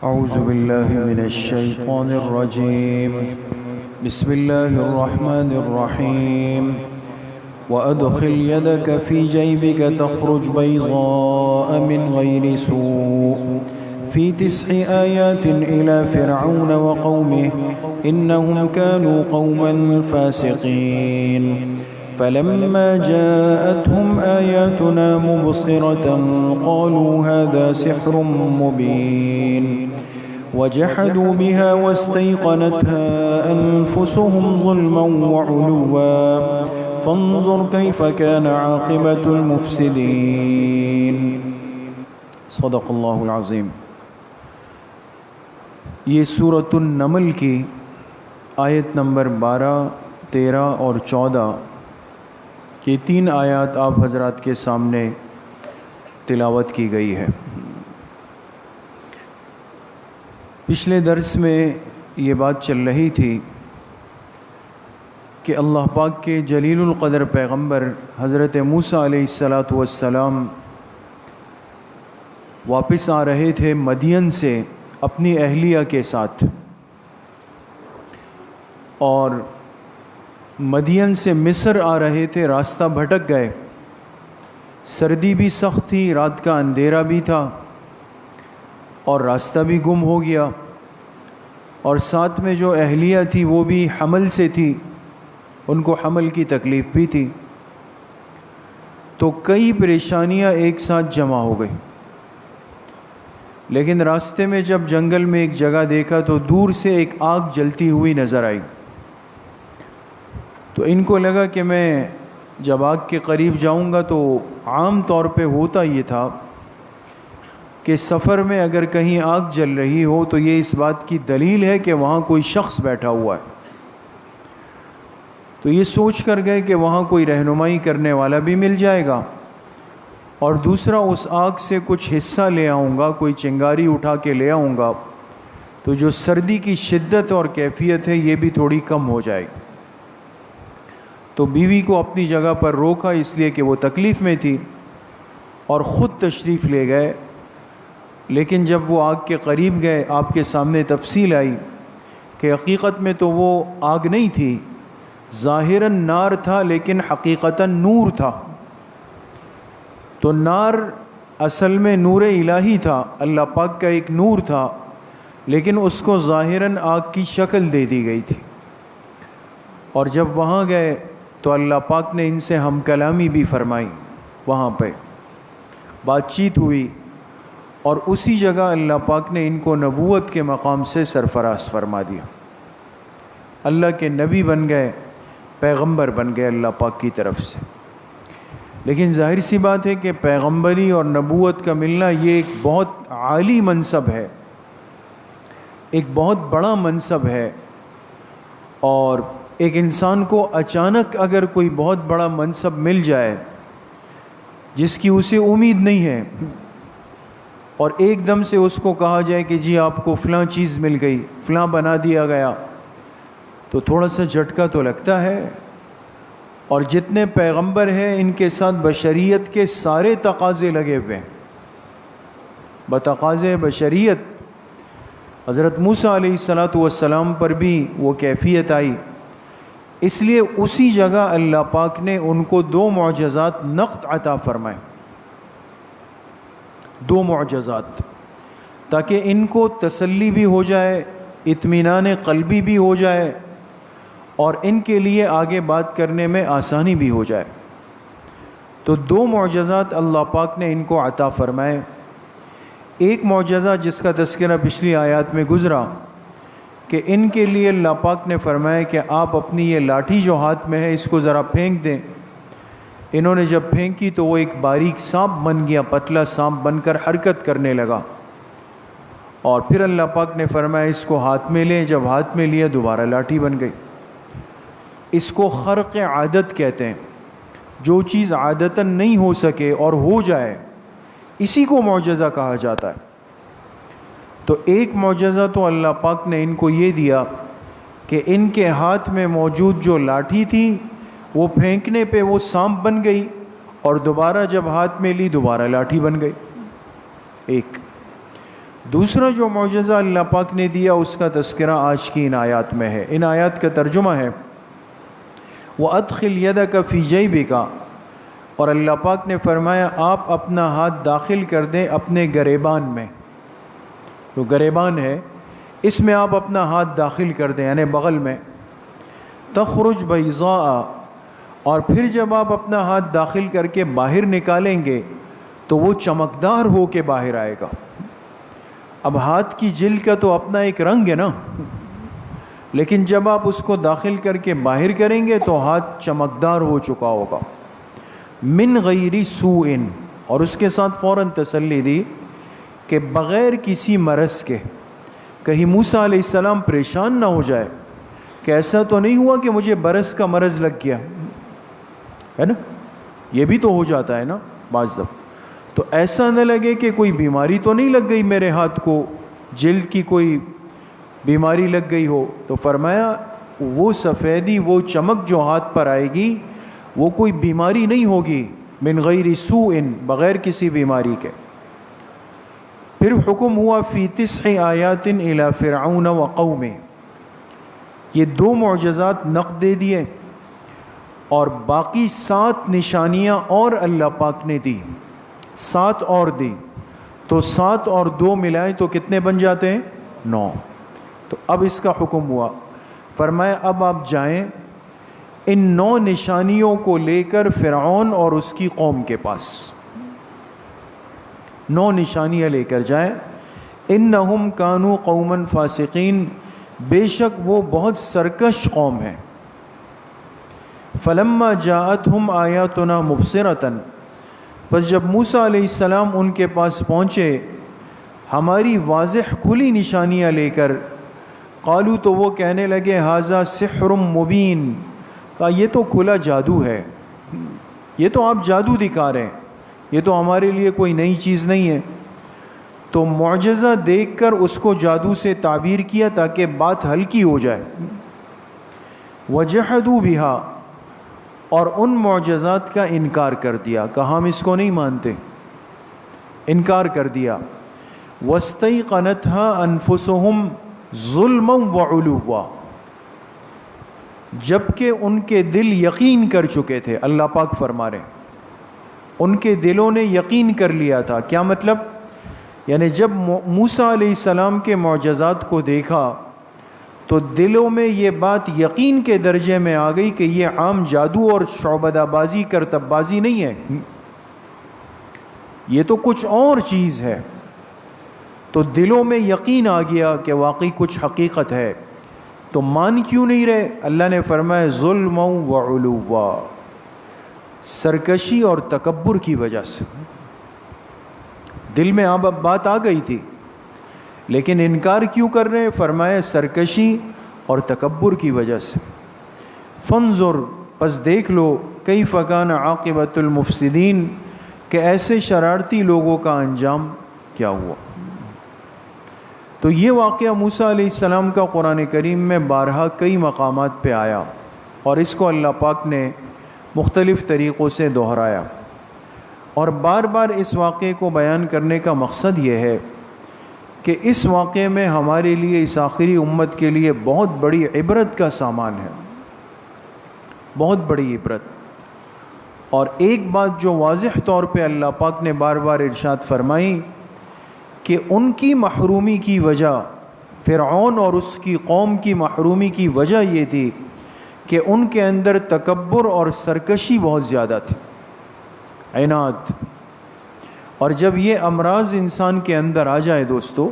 أعوذ بالله من الشيطان الرجيم. بسم الله الرحمن الرحيم. وأدخل يدك في جيبك تخرج بيضاء من غير سوء في 9 آيات إلى فرعون وقومه إنهم كانوا قوما فاسقين. فلما جاءتهم آياتنا مبصرة قالوا هذا سحر مبين وجحدوا بها واستيقنتها أنفسهم ظلما وعلوا فانظر كيف كان عاقبة المفسدين. صدق اللہ العظیم. یہ سورۃ النمل کی آیت نمبر 12، 13 اور 14، یہ 3 آیات آپ حضرات کے سامنے تلاوت کی گئی ہے. پچھلے درس میں یہ بات چل رہی تھی کہ اللہ پاک کے جلیل القدر پیغمبر حضرت موسیٰ علیہ السلام واپس آ رہے تھے مدین سے اپنی اہلیہ کے ساتھ، اور مدین سے مصر آ رہے تھے. راستہ بھٹک گئے، سردی بھی سخت تھی، رات کا اندھیرا بھی تھا اور راستہ بھی گم ہو گیا، اور ساتھ میں جو اہلیہ تھی وہ بھی حمل سے تھی، ان کو حمل کی تکلیف بھی تھی. تو کئی پریشانیاں ایک ساتھ جمع ہو گئی. لیکن راستے میں جب جنگل میں ایک جگہ دیکھا تو دور سے ایک آگ جلتی ہوئی نظر آئی. تو ان کو لگا کہ میں جب آگ کے قریب جاؤں گا تو عام طور پہ ہوتا یہ تھا کہ سفر میں اگر کہیں آگ جل رہی ہو تو یہ اس بات کی دلیل ہے کہ وہاں کوئی شخص بیٹھا ہوا ہے. تو یہ سوچ کر گئے کہ وہاں کوئی رہنمائی کرنے والا بھی مل جائے گا، اور دوسرا اس آگ سے کچھ حصہ لے آؤں گا، کوئی چنگاری اٹھا کے لے آؤں گا تو جو سردی کی شدت اور کیفیت ہے یہ بھی تھوڑی کم ہو جائے گی. تو بیوی کو اپنی جگہ پر روکا، اس لیے کہ وہ تکلیف میں تھی، اور خود تشریف لے گئے. لیکن جب وہ آگ کے قریب گئے آپ کے سامنے تفصیل آئی کہ حقیقت میں تو وہ آگ نہیں تھی، ظاہراً نار تھا لیکن حقیقتاً نور تھا. تو نار اصل میں نور الہی تھا، اللہ پاک کا ایک نور تھا، لیکن اس کو ظاہراً آگ کی شکل دے دی گئی تھی. اور جب وہاں گئے تو اللہ پاک نے ان سے ہم کلامی بھی فرمائی، وہاں پہ بات چیت ہوئی، اور اسی جگہ اللہ پاک نے ان کو نبوت کے مقام سے سرفراز فرما دیا. اللہ کے نبی بن گئے، پیغمبر بن گئے اللہ پاک کی طرف سے. لیکن ظاہر سی بات ہے کہ پیغمبری اور نبوت کا ملنا یہ ایک بہت عالی منصب ہے، ایک بہت بڑا منصب ہے. اور ایک انسان کو اچانک اگر کوئی بہت بڑا منصب مل جائے جس کی اسے امید نہیں ہے، اور ایک دم سے اس کو کہا جائے کہ جی آپ کو فلاں چیز مل گئی، فلاں بنا دیا گیا، تو تھوڑا سا جھٹکا تو لگتا ہے. اور جتنے پیغمبر ہیں ان کے ساتھ بشریت کے سارے تقاضے لگے ہوئے ہیں. بتقاضے بشریت حضرت موسیٰ علیہ السلام پر بھی وہ کیفیت آئی. اس لیے اسی جگہ اللہ پاک نے ان کو 2 معجزات نقد عطا فرمائے، 2 معجزات، تاکہ ان کو تسلی بھی ہو جائے، اطمینان قلبی بھی ہو جائے، اور ان کے لیے آگے بات کرنے میں آسانی بھی ہو جائے. تو 2 معجزات اللہ پاک نے ان کو عطا فرمائے. ایک معجزہ جس کا تذکرہ پچھلی آیات میں گزرا کہ ان کے لیے اللہ پاک نے فرمایا کہ آپ اپنی یہ لاٹھی جو ہاتھ میں ہے اس کو ذرا پھینک دیں. انہوں نے جب پھینکی تو وہ ایک باریک سانپ بن گیا، پتلا سانپ بن کر حرکت کرنے لگا. اور پھر اللہ پاک نے فرمایا اس کو ہاتھ میں لیں. جب ہاتھ میں لیا دوبارہ لاٹھی بن گئی. اس کو خرق عادت کہتے ہیں. جو چیز عادتاً نہیں ہو سکے اور ہو جائے اسی کو معجزہ کہا جاتا ہے. تو ایک معجزہ تو اللہ پاک نے ان کو یہ دیا کہ ان کے ہاتھ میں موجود جو لاٹھی تھی وہ پھینکنے پہ وہ سانپ بن گئی، اور دوبارہ جب ہاتھ میں لی دوبارہ لاٹھی بن گئی. ایک دوسرا جو معجزہ اللہ پاک نے دیا اس کا تذکرہ آج کی ان آیات میں ہے۔ ان آیات کا ترجمہ ہے وَأَدْخِلْ يَدَكَ فِي جَيْبِكَ، اور اللہ پاک نے فرمایا آپ اپنا ہاتھ داخل کر دیں اپنے گریبان میں، تو گریبان ہے اس میں آپ اپنا ہاتھ داخل کر دیں یعنی بغل میں، تخرج بیضاء، اور پھر جب آپ اپنا ہاتھ داخل کر کے باہر نکالیں گے تو وہ چمکدار ہو کے باہر آئے گا۔ اب ہاتھ کی جلد کا تو اپنا ایک رنگ ہے نا، لیکن جب آپ اس کو داخل کر کے باہر کریں گے تو ہاتھ چمکدار ہو چکا ہوگا۔ من غیر سوء، اور اس کے ساتھ فوراً تسلی دی کہ بغیر کسی مرض کے، کہیں موسیٰ علیہ السلام پریشان نہ ہو جائے کہ ایسا تو نہیں ہوا کہ مجھے برس کا مرض لگ گیا ہے نا، یہ بھی تو ہو جاتا ہے نا بعض دفعہ، تو ایسا نہ لگے کہ کوئی بیماری تو نہیں لگ گئی میرے ہاتھ کو، جلد کی کوئی بیماری لگ گئی ہو۔ تو فرمایا وہ سفیدی، وہ چمک جو ہاتھ پر آئے گی وہ کوئی بیماری نہیں ہوگی، من غیر سوء، بغیر کسی بیماری کے۔ پھر حکم ہوا فی 9 آیات الی فرعون وقومہ، یہ 2 معجزات نقد دے دیے اور باقی 7 نشانیاں اور اللہ پاک نے دی، 7 اور دی، تو 7 اور 2 ملائیں تو کتنے بن جاتے ہیں؟ 9۔ تو اب اس کا حکم ہوا، فرمایا اب آپ جائیں ان 9 نشانیوں کو لے کر فرعون اور اس کی قوم کے پاس، 9 نشانیاں لے کر جائیں۔ انہم کانوا قوما فاسقین، بے شک وہ بہت سرکش قوم ہے۔ فلما جاءتہم آیاتنا مبصرۃ، پس جب موسیٰ علیہ السلام ان کے پاس پہنچے ہماری واضح کھلی نشانیاں لے کر، قالوا، تو وہ کہنے لگے ھذا سحر مبین، کہا یہ تو کھلا جادو ہے، یہ تو آپ جادو دکھا رہے ہیں، یہ تو ہمارے لیے کوئی نئی چیز نہیں ہے۔ تو معجزہ دیکھ کر اس کو جادو سے تعبیر کیا تاکہ بات ہلکی ہو جائے۔ وجحدوا بہا، اور ان معجزات کا انکار کر دیا، کہا ہم اس کو نہیں مانتے، انکار کر دیا۔ واستيقنتها انفسهم ظلما وعلوا، جبکہ ان کے دل یقین کر چکے تھے، اللہ پاک فرما رہے ہیں ان کے دلوں نے یقین کر لیا تھا۔ کیا مطلب؟ یعنی جب موسیٰ علیہ السلام کے معجزات کو دیکھا تو دلوں میں یہ بات یقین کے درجے میں آ گئی کہ یہ عام جادو اور شعبدہ بازی کرتب بازی نہیں ہے، یہ تو کچھ اور چیز ہے۔ تو دلوں میں یقین آ گیا کہ واقعی کچھ حقیقت ہے، تو مان کیوں نہیں رہے؟ اللہ نے فرمایا ظلما وعلوا، سرکشی اور تکبر کی وجہ سے، دل میں اب بات آ گئی تھی لیکن انکار کیوں کر رہے ہیں؟ فرمایا سرکشی اور تکبر کی وجہ سے۔ فانظر، پس دیکھ لو، کیف کان عاقبۃ المفسدین، کہ ایسے شرارتی لوگوں کا انجام کیا ہوا۔ تو یہ واقعہ موسیٰ علیہ السلام کا قرآن کریم میں بارہا کئی مقامات پہ آیا اور اس کو اللہ پاک نے مختلف طریقوں سے دہرایا، اور بار بار اس واقعے کو بیان کرنے کا مقصد یہ ہے کہ اس واقعے میں ہمارے لیے، اس آخری امت کے لیے بہت بڑی عبرت کا سامان ہے، بہت بڑی عبرت۔ اور ایک بات جو واضح طور پہ اللہ پاک نے بار بار ارشاد فرمائی کہ ان کی محرومی کی وجہ، فرعون اور اس کی قوم کی محرومی کی وجہ یہ تھی کہ ان کے اندر تکبر اور سرکشی بہت زیادہ تھی، عناد۔ اور جب یہ امراض انسان کے اندر آ جائے دوستو،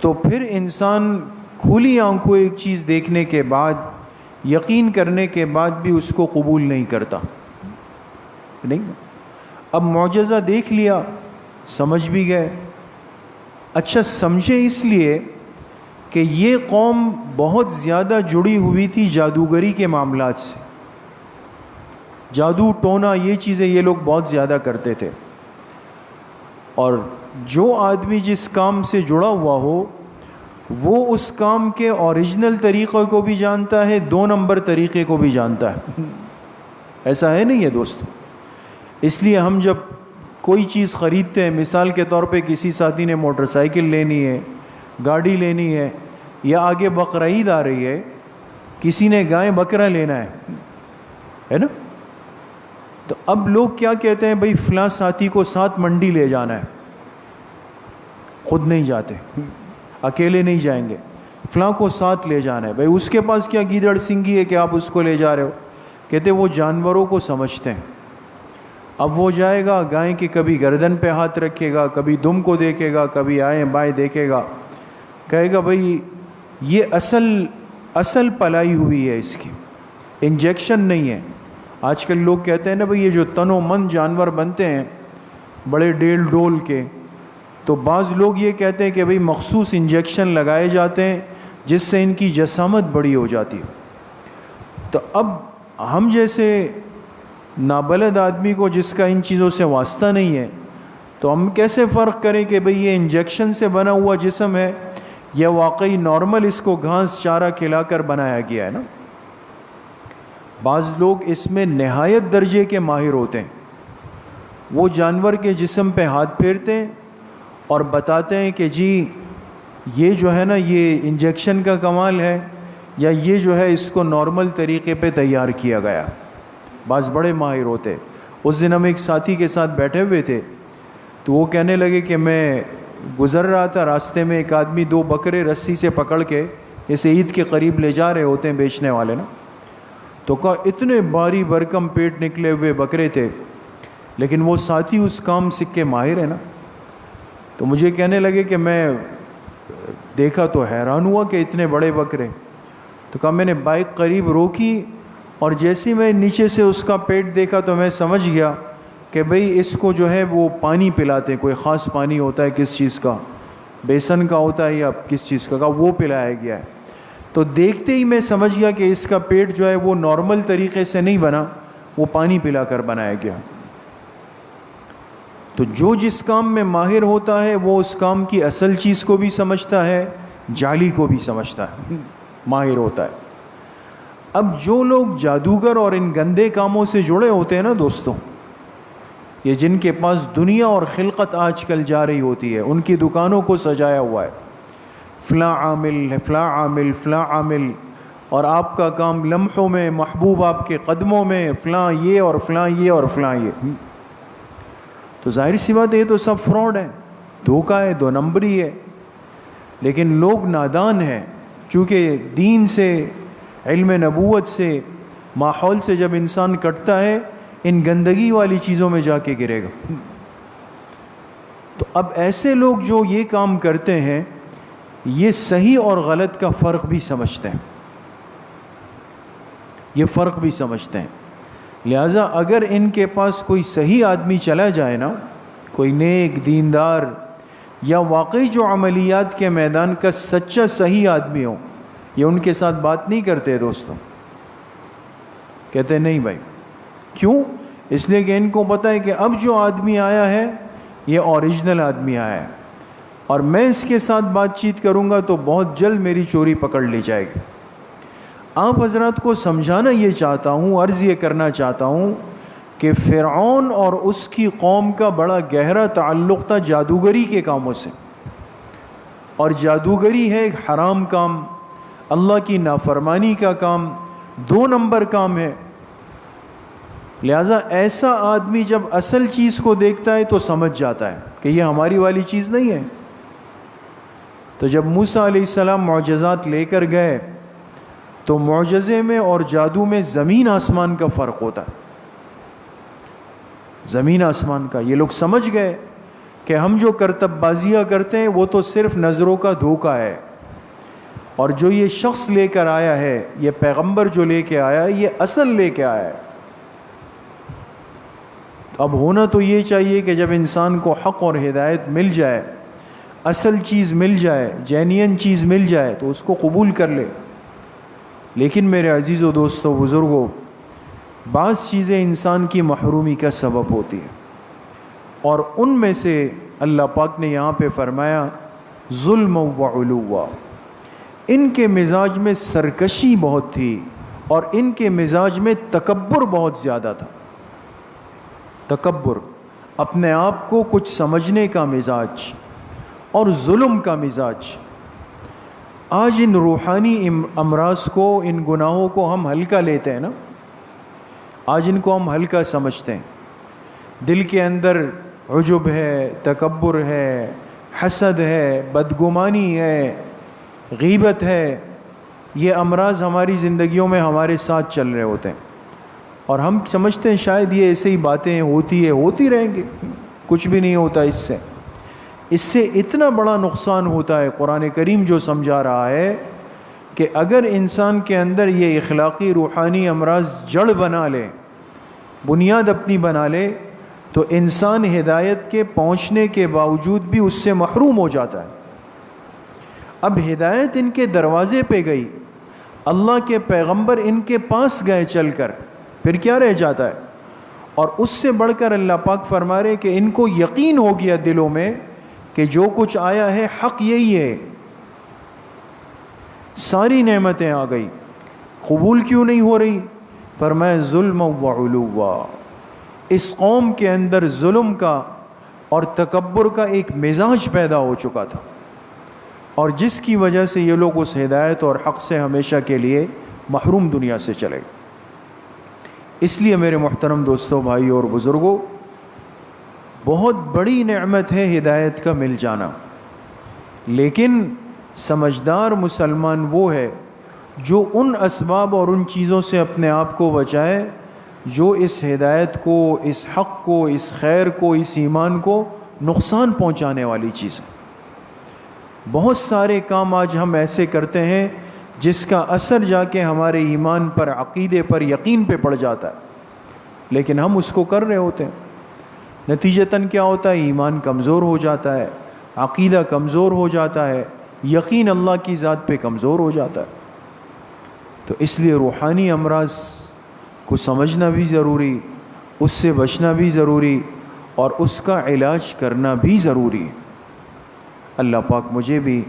تو پھر انسان کھلی آنکھوں ایک چیز دیکھنے کے بعد، یقین کرنے کے بعد بھی اس کو قبول نہیں کرتا، نہیں۔ اب معجزہ دیکھ لیا، سمجھ بھی گئے، اچھا سمجھے اس لیے کہ یہ قوم بہت زیادہ جڑی ہوئی تھی جادوگری کے معاملات سے، جادو ٹونا یہ چیزیں یہ لوگ بہت زیادہ کرتے تھے، اور جو آدمی جس کام سے جڑا ہوا ہو وہ اس کام کے اوریجنل طریقے کو بھی جانتا ہے، 2 نمبر طریقے کو بھی جانتا ہے، ایسا ہے نہیں ہے دوستو۔ اس لیے ہم جب کوئی چیز خریدتے ہیں، مثال کے طور پہ کسی ساتھی نے موٹر سائیکل لینی ہے، گاڑی لینی ہے، یا آگے بقرعید آ رہی ہے، کسی نے گائے بکرا لینا ہے نا، تو اب لوگ کیا کہتے ہیں، بھائی فلاں ساتھی کو ساتھ منڈی لے جانا ہے، خود نہیں جاتے، اکیلے نہیں جائیں گے، فلاں کو ساتھ لے جانا ہے، بھائی اس کے پاس کیا گیدڑ سنگھی ہے کہ آپ اس کو لے جا رہے ہو؟ کہتے وہ جانوروں کو سمجھتے ہیں۔ اب وہ جائے گا، گائے کی کبھی گردن پہ ہاتھ رکھے گا، کبھی دم کو دیکھے گا، کبھی آئیں بائیں دیکھے گا، کہے گا بھائی یہ اصل پلائی ہوئی ہے، اس کی انجیکشن نہیں ہے۔ آج کل لوگ کہتے ہیں نا بھئی یہ جو تن و من جانور بنتے ہیں بڑے ڈیل ڈول کے، تو بعض لوگ یہ کہتے ہیں کہ بھئی مخصوص انجیکشن لگائے جاتے ہیں جس سے ان کی جسامت بڑی ہو جاتی ہے۔ تو اب ہم جیسے نابلد آدمی کو جس کا ان چیزوں سے واسطہ نہیں ہے، تو ہم کیسے فرق کریں کہ بھئی یہ انجیکشن سے بنا ہوا جسم ہے یا واقعی نارمل اس کو گھاس چارہ کھلا کر بنایا گیا ہے نا؟ بعض لوگ اس میں نہایت درجے کے ماہر ہوتے ہیں، وہ جانور کے جسم پہ ہاتھ پھیرتے ہیں اور بتاتے ہیں کہ جی یہ جو ہے نا یہ انجیکشن کا کمال ہے، یا یہ جو ہے اس کو نارمل طریقے پہ تیار کیا گیا۔ بعض بڑے ماہر ہوتے۔ اس دن ہم ایک ساتھی کے ساتھ بیٹھے ہوئے تھے، تو وہ کہنے لگے کہ میں گزر رہا تھا، راستے میں ایک آدمی 2 بکرے رسی سے پکڑ کے اسے عید کے قریب لے جا رہے ہوتے ہیں بیچنے والے نا، تو کہا اتنے باری برکم پیٹ نکلے ہوئے بکرے تھے، لیکن وہ ساتھی اس کام سکے ماہر ہے نا۔ تو مجھے کہنے لگے کہ میں دیکھا تو حیران ہوا کہ اتنے بڑے بکرے، تو کہا میں نے بائک قریب روکی اور جیسے میں نیچے سے اس کا پیٹ دیکھا تو میں سمجھ گیا کہ بھئی اس کو جو ہے وہ پانی پلاتے ہیں، کوئی خاص پانی ہوتا ہے، کس چیز کا، بیسن کا ہوتا ہے یا کس چیز کا، وہ پلایا گیا ہے۔ تو دیکھتے ہی میں سمجھ گیا کہ اس کا پیٹ جو ہے وہ نارمل طریقے سے نہیں بنا، وہ پانی پلا کر بنایا گیا۔ تو جو جس کام میں ماہر ہوتا ہے وہ اس کام کی اصل چیز کو بھی سمجھتا ہے، جعلی کو بھی سمجھتا ہے، ماہر ہوتا ہے۔ اب جو لوگ جادوگر اور ان گندے کاموں سے جڑے ہوتے ہیں نا دوستوں، یہ جن کے پاس دنیا اور خلقت آج کل جا رہی ہوتی ہے، ان کی دکانوں کو سجایا ہوا ہے، فلاں عامل فلاں عامل فلاں عامل، اور آپ کا کام لمحوں میں محبوب آپ کے قدموں میں، فلاں یہ اور فلاں یہ اور فلاں یہ، تو ظاہر سی بات ہے یہ تو سب فراڈ ہے، دھوکہ ہے، 2 نمبری ہے۔ لیکن لوگ نادان ہیں، چونکہ دین سے، علم نبوت سے، ماحول سے جب انسان کٹتا ہے ان گندگی والی چیزوں میں جا کے گرے گا۔ تو اب ایسے لوگ جو یہ کام کرتے ہیں یہ صحیح اور غلط کا فرق بھی سمجھتے ہیں، یہ فرق بھی سمجھتے ہیں۔ لہٰذا اگر ان کے پاس کوئی صحیح آدمی چلا جائے نا، کوئی نیک دیندار یا واقعی جو عملیات کے میدان کا سچا صحیح آدمی ہو، یہ ان کے ساتھ بات نہیں کرتے دوستوں، کہتے نہیں بھائی، کیوں؟ اس لیے کہ ان کو پتہ ہے کہ اب جو آدمی آیا ہے یہ اوریجنل آدمی آیا ہے، اور میں اس کے ساتھ بات چیت کروں گا تو بہت جلد میری چوری پکڑ لی جائے گی۔ آپ حضرات کو سمجھانا یہ چاہتا ہوں، عرض یہ کرنا چاہتا ہوں کہ فرعون اور اس کی قوم کا بڑا گہرا تعلق تھا جادوگری کے کاموں سے، اور جادوگری ہے ایک حرام کام، اللہ کی نافرمانی کا کام، 2 نمبر کام ہے۔ لہٰذا ایسا آدمی جب اصل چیز کو دیکھتا ہے تو سمجھ جاتا ہے کہ یہ ہماری والی چیز نہیں ہے۔ تو جب موسیٰ علیہ السلام معجزات لے کر گئے تو معجزے میں اور جادو میں زمین آسمان کا فرق ہوتا ہے، زمین آسمان کا۔ یہ لوگ سمجھ گئے کہ ہم جو کرتب بازیاں کرتے ہیں وہ تو صرف نظروں کا دھوکہ ہے، اور جو یہ شخص لے کر آیا ہے، یہ پیغمبر جو لے کے آیا ہے، یہ اصل لے کے آیا ہے۔ اب ہونا تو یہ چاہیے کہ جب انسان کو حق اور ہدایت مل جائے، اصل چیز مل جائے، جینین چیز مل جائے، تو اس کو قبول کر لے۔ لیکن میرے عزیزو، دوستو، بزرگوں، بعض چیزیں انسان کی محرومی کا سبب ہوتی ہیں، اور ان میں سے اللہ پاک نے یہاں پہ فرمایا ظلم و علوا۔ ان کے مزاج میں سرکشی بہت تھی، اور ان کے مزاج میں تکبر بہت زیادہ تھا۔ تکبر، اپنے آپ کو کچھ سمجھنے کا مزاج اور ظلم کا مزاج۔ آج ان روحانی امراض کو، ان گناہوں کو ہم ہلکا لیتے ہیں نا، آج ان کو ہم ہلکا سمجھتے ہیں۔ دل کے اندر عجب ہے، تکبر ہے، حسد ہے، بدگمانی ہے، غیبت ہے، یہ امراض ہماری زندگیوں میں ہمارے ساتھ چل رہے ہوتے ہیں، اور ہم سمجھتے ہیں شاید یہ ایسے ہی باتیں ہوتی رہیں گے، کچھ بھی نہیں ہوتا اس سے۔ اس سے اتنا بڑا نقصان ہوتا ہے۔ قرآن کریم جو سمجھا رہا ہے کہ اگر انسان کے اندر یہ اخلاقی روحانی امراض جڑ بنا لے، بنیاد اپنی بنا لے، تو انسان ہدایت کے پہنچنے کے باوجود بھی اس سے محروم ہو جاتا ہے۔ اب ہدایت ان کے دروازے پہ گئی، اللہ کے پیغمبر ان کے پاس گئے چل کر، پھر کیا رہ جاتا ہے؟ اور اس سے بڑھ کر اللہ پاک فرما رہے کہ ان کو یقین ہو گیا دلوں میں کہ جو کچھ آیا ہے حق یہی ہے، ساری نعمتیں آ گئی، قبول کیوں نہیں ہو رہی؟ فرمایا ظلم و علوا، اس قوم کے اندر ظلم کا اور تکبر کا ایک مزاج پیدا ہو چکا تھا، اور جس کی وجہ سے یہ لوگ اس ہدایت اور حق سے ہمیشہ کے لیے محروم دنیا سے چلے۔ اس لیے میرے محترم دوستوں، بھائی اور بزرگوں، بہت بڑی نعمت ہے ہدایت کا مل جانا، لیکن سمجھدار مسلمان وہ ہے جو ان اسباب اور ان چیزوں سے اپنے آپ کو بچائے جو اس ہدایت کو، اس حق کو، اس خیر کو، اس ایمان کو نقصان پہنچانے والی چیز ہے۔ بہت سارے کام آج ہم ایسے کرتے ہیں جس کا اثر جا کے ہمارے ایمان پر، عقیدے پر، یقین پہ پڑ جاتا ہے، لیکن ہم اس کو کر رہے ہوتے ہیں۔ نتیجتاً کیا ہوتا ہے؟ ایمان کمزور ہو جاتا ہے، عقیدہ کمزور ہو جاتا ہے، یقین اللہ کی ذات پہ کمزور ہو جاتا ہے۔ تو اس لیے روحانی امراض کو سمجھنا بھی ضروری، اس سے بچنا بھی ضروری، اور اس کا علاج کرنا بھی ضروری ہے۔ اللہ پاک مجھے بھی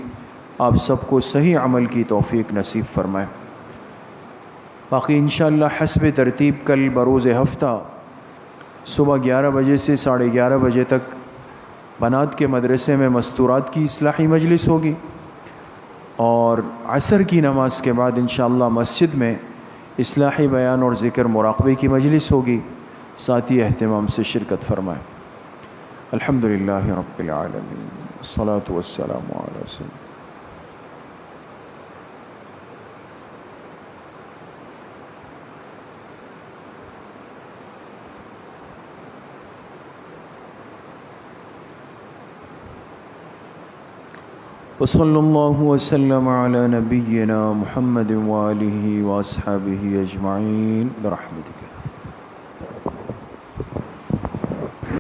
آپ سب کو صحیح عمل کی توفیق نصیب فرمائے۔ باقی انشاءاللہ حسب ترتیب کل بروز ہفتہ صبح 11 بجے سے 11:30 بجے تک بنات کے مدرسے میں مستورات کی اصلاحی مجلس ہوگی، اور عصر کی نماز کے بعد انشاءاللہ مسجد میں اصلاحی بیان اور ذکر مراقبے کی مجلس ہوگی۔ ساتھی اہتمام سے شرکت فرمائیں۔ الحمدللہ رب العالمین، الصلاۃ والسلام علی سیدنا وصلی اللہ وسلم علی نبینا محمد وآلہ واصحابہ اجمعین برحمتک۔